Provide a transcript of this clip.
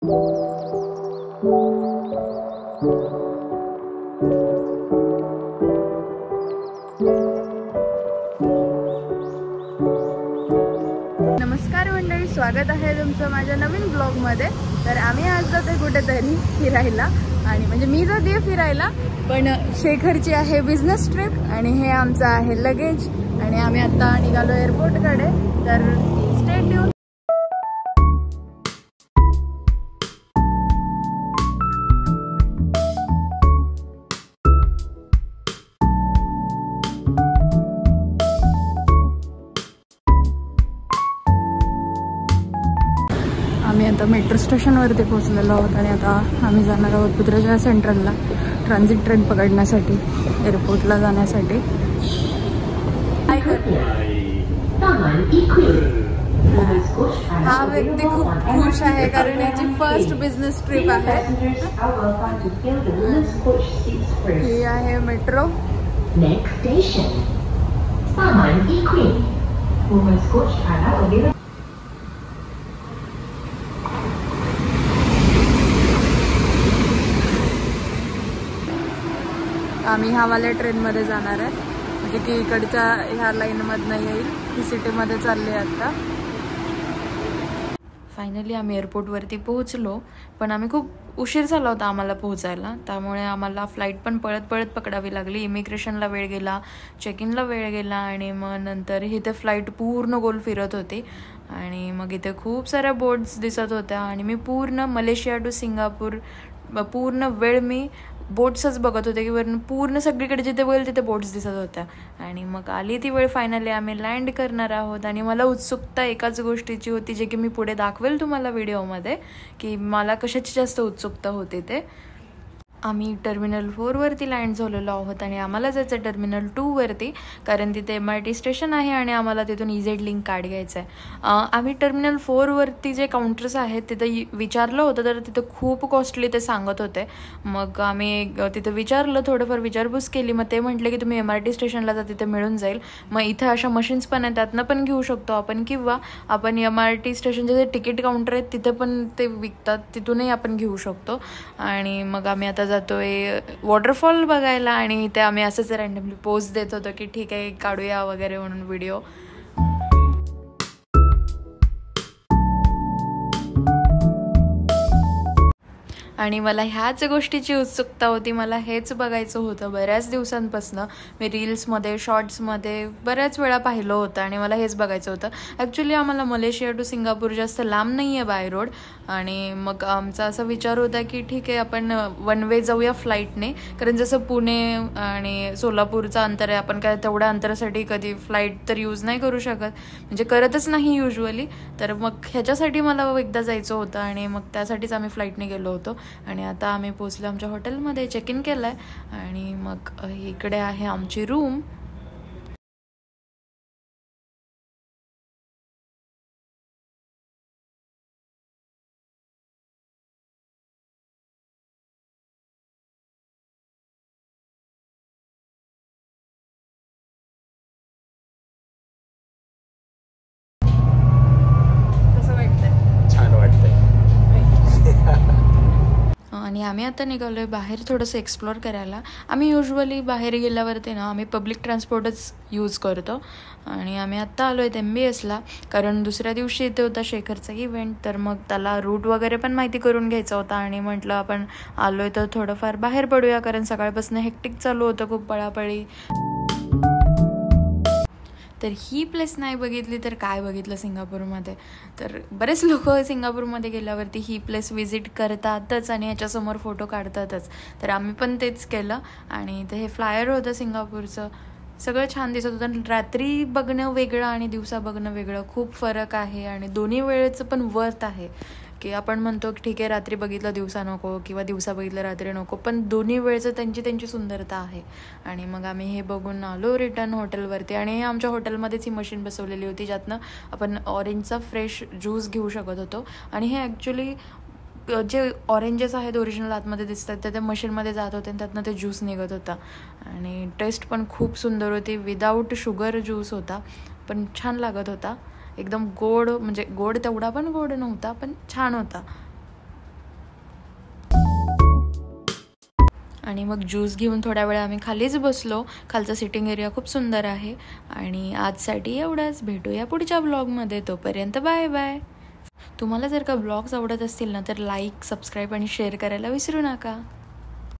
नमस्कार मंडळी, स्वागत आहे तुमचं माझ्या नवीन ब्लॉगमध्ये। तर आम्ही आज जातोय कुठेतरी फिरायला, आणि म्हणजे मी जाते फिरायला, पण शेखरची आहे बिझनेस ट्रिप आणि हे आमचं आहे लगेज, आणि आम्ही आता निघालो एअरपोर्टकडे। तर स्टे ट्यून। आम्ही आता मेट्रो स्टेशनवरती पोहोचलेलो आहोत आणि आता आम्ही जाणार आहोत पुत्रजया सेंट्रलला ट्रान्झिट ट्रेन पकडण्यासाठी, एअरपोर्टला जाण्यासाठी। हा व्यक्ती खूप खुश आहे कारण याची फर्स्ट बिझनेस ट्रिप आहे। ही आहे मेट्रो। नेक्स्ट स्टेशन तामान इक्वी। वुमेन्स कोच आला वगैरे। आम्ही ह्यावाल्या ट्रेनमध्ये जाणार आहे, म्हणजे की इकडच्या ह्या लाईनमधनं येईल। ही सिटीमध्ये चालली आहे आता। फायनली आम्ही एअरपोर्टवरती पोहोचलो, पण आम्ही खूप उशीर झाला होता आम्हाला पोहोचायला, त्यामुळे आम्हाला फ्लाईट पण पळत पळत पकडावी लागली। इमिग्रेशनला वेळ गेला, चेक इनला वेळ गेला, आणि मग नंतर इथे फ्लाईट पूर्ण गोल फिरत होती, आणि मग इथे खूप साऱ्या बोट्स दिसत होत्या, आणि मी पूर्ण मलेशिया टू सिंगापूर पूर्ण वेळ मी बोट्सच बघत होते, की वरून पूर्ण सगळीकडे जिथे बघेल तिथे बोट्स दिसत होत्या। आणि मग आली ती वेळ, फायनली आम्ही लँड करणार आहोत। आणि मला उत्सुकता एकाच गोष्टीची होती, जे की मी पुढे दाखवेल तुम्हाला व्हिडिओमध्ये, की मला कशाची जास्त उत्सुकता होती ते। आम्ही टर्मिनल 4 वरती लँड झालेलो आहोत, आणि आम्हाला जायचं टर्मिनल 2 वरती, कारण तिथे MRT स्टेशन आहे आणि आम्हाला तिथून EZ लिंक कार्ड घ्यायचं आहे। आम्ही टर्मिनल 4 वरती जे काउंटर्स आहेत तिथं विचारलं होतं, तर तिथं खूप कॉस्टली ते सांगत होते। मग आम्ही तिथं विचारलं, थोडंफार विचारपूस केली, मग ते म्हटले की तुम्ही MRT स्टेशनला जा, तिथे मिळून जाईल। मग इथं अशा मशीन्स पण आहेत, त्यातनं पण घेऊ शकतो आपण, किंवा आपण MRT स्टेशनचे जे तिकीट काउंटर आहेत तिथे पण ते विकतात, तिथूनही आपण घेऊ शकतो। आणि मग आम्ही आता जातोय वॉटरफॉल बघायला, आणि इथे आम्ही असंच रँडमली पोज देत होतो की ठीक आहे काढूया वगैरे म्हणून व्हिडिओ। आणि मला ह्याच गोष्टीची उत्सुकता होती, मला हेच बघायचं होतं बऱ्याच दिवसांपासून। मी रील्समध्ये शॉर्ट्समध्ये बऱ्याच वेळा पाहिलं होतं, आणि मला हेच बघायचं होतं। ॲक्च्युली आम्हाला मलेशिया टू सिंगापूर जास्त लांब नाही आहे बाय रोड, आणि मग आमचा असा विचार होता की ठीक आहे आपण वन वे जाऊया फ्लाईटने, कारण जसं पुणे आणि सोलापूरचं अंतर आहे, आपण काय तेवढ्या अंतरासाठी कधी फ्लाईट तर यूज नाही करू शकत, म्हणजे करतच नाही युजली। तर मग ह्याच्यासाठी मला एकदा जायचं होतं, आणि मग त्यासाठीच आम्ही फ्लाईटने गेलो होतो। आणि आता आम्ही पोहोचलो आमच्या हॉटेलमध्ये, चेक इन केलं आहे, आणि मग इकडे आहे आमची रूम। आणि आम्ही आता निघालो आहे बाहेर थोडंसं एक्सप्लोअर करायला। आम्ही युजली बाहेर गेल्यावरती ना आम्ही पब्लिक ट्रान्सपोर्टच यूज करतो, आणि आम्ही आत्ता आलो आहेत MBSला, कारण दुसऱ्या दिवशी इथे होता शेखरचा इव्हेंट, तर मग त्याला रूट वगैरे पण माहिती करून घ्यायचा होता, आणि म्हटलं आपण आलो आहे तर थोडंफार बाहेर पडूया, कारण सकाळपासून हेक्टिक चालू होतं, खूप पळापळी। तर ही प्लेस नाही बघितली तर काय बघितलं सिंगापूरमध्ये। तर बरेच लोक सिंगापूरमध्ये गेल्यावरती ही प्लेस व्हिजिट करतातच आणि ह्याच्यासमोर फोटो काढतातच, तर आम्ही पण तेच केलं। आणि ते हे फ्लायर होतं सिंगापूरचं, सगळं छान दिसत होतं। रात्री बघणं वेगळं आणि दिवसा बघणं वेगळं, खूप फरक आहे, आणि दोन्ही वेळेचं पण वर्थ आहे। की आपण म्हणतो की ठीक आहे रात्री बघितलं दिवसा नको, किंवा दिवसा बघितलं रात्री नको, पण दोन्ही वेळचं त्यांची सुंदरता आहे। आणि मग आम्ही हे बघून आलो रिटर्न हॉटेलवरती, आणि आमच्या हॉटेलमध्येच ही मशीन बसवलेली होती, ज्यातनं आपण ऑरेंजचा फ्रेश ज्यूस घेऊ शकत होतो। आणि हे ॲक्च्युली जे ऑरेंजेस आहेत ओरिजिनल आतमध्ये दिसतात ते त्या मशीनमध्ये जात होते, आणि त्यातनं ते ज्यूस निघत होता, आणि टेस्ट पण खूप सुंदर होती। विदाऊट शुगर ज्यूस होता, पण छान लागत होता, एकदम गोड, म्हणजे गोड तेवढा पण गोड नव्हता, पण छान होता। आणि मग ज्यूस घेऊन थोड्या वेळ आम्ही खालीच बसलो. खालचा सिटिंग एरिया खूप सुंदर आहे. आणि आजसाठी एवढंच. भेटूया पुढच्या ब्लॉगमध्ये. तोपर्यंत बाय बाय. तुम्हाला जर का ब्लॉग्स आवडत असतील ना तर लाईक, सबस्क्राईब आणि शेअर करायला विसरू नका.